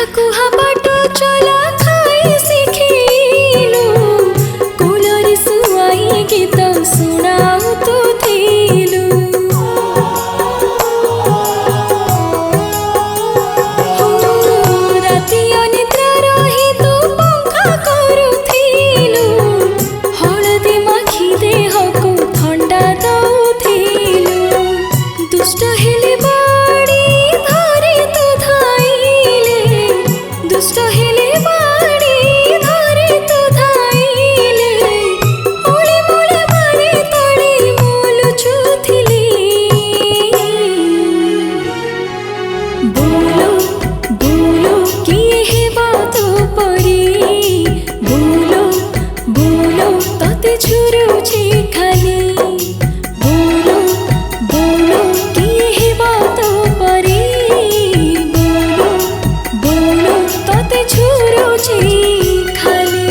कुहा बाटो चला खाई सिखिलु कोलरी सुआई गीत सुनाऊ तू थिलु राति अनिद्रा रही तू पंखा करुथिलु हळदी माखी देहको ठंडा दउथिलु दुष्ट हेले बाड़ी धरे तू धाइले दुष्ट हेले बाड़ी धरे तू धाइले ओले मोले बाड़ी तळे मोलुचुथिले बोलो बोलो किए हेबा तो परी बोलो बोलो तते झुरुछि खाली बोलो बोलो किए हेबा तो परी बोलो बोलो तते झुरुछि खाली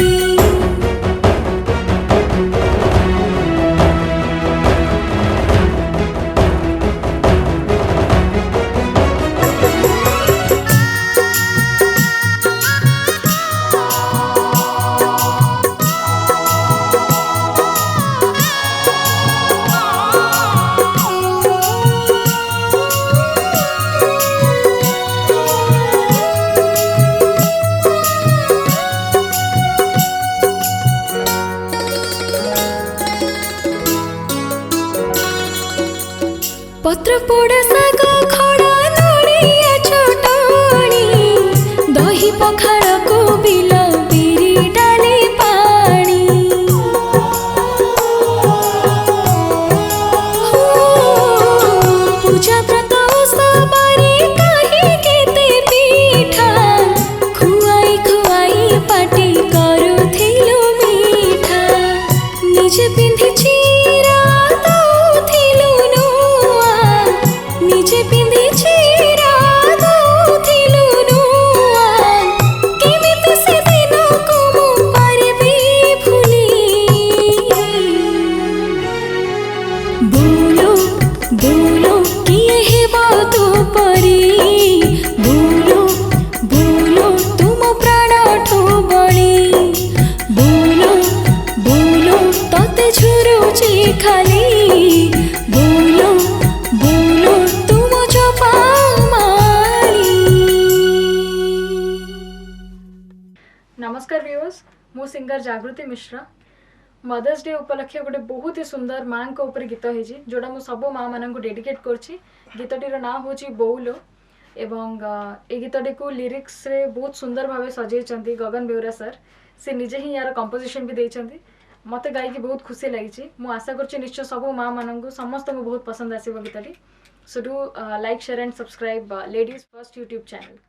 पत्र पोड़ा साग खड़ा नड़िया चटणी दही पखाड़ को बिल बिरी डाली पानी पूजा व्रत सबरे कहीं केते पीठा खुआई खुआई पाटी करुथिलु मीठा निजे पिंधि चीरा दउथिलु नुआ निजे पिंधि चीरा दउथिलु नुआ केमिति से दिनको मु पारिबि भूली बोलो बोलो किए हेबा तो परी बोलो बोलो तुम प्राणठो बळी बोलो बोलो तते झुरुछि खाली बोलो बोलो तुम जपा माळी। नमस्कार व्यूअर्स मु सिंगर जागृति मिश्रा मदर्स डे उपलक्षे गोटे बहुत ही सुंदर माँ को ऊपर गीत होइछि जोड़ा मु सब माँ मान को डेडिकेट करछि गीतटीर ना होछि बौलो एवं ए गीतटी को लिरिक्स रे बहुत सुंदर भावे सजेइछंती गगन बेउरा सर से निजे ही यार कंपोजिशन भी देइछंती मते गाई की बहुत खुशी लागिछि मु आशा करछि निश्चय सब माँ मान को समस्त को बहुत पसंद आसीबो गीतटी so do like share and subscribe ladies first YouTube channel.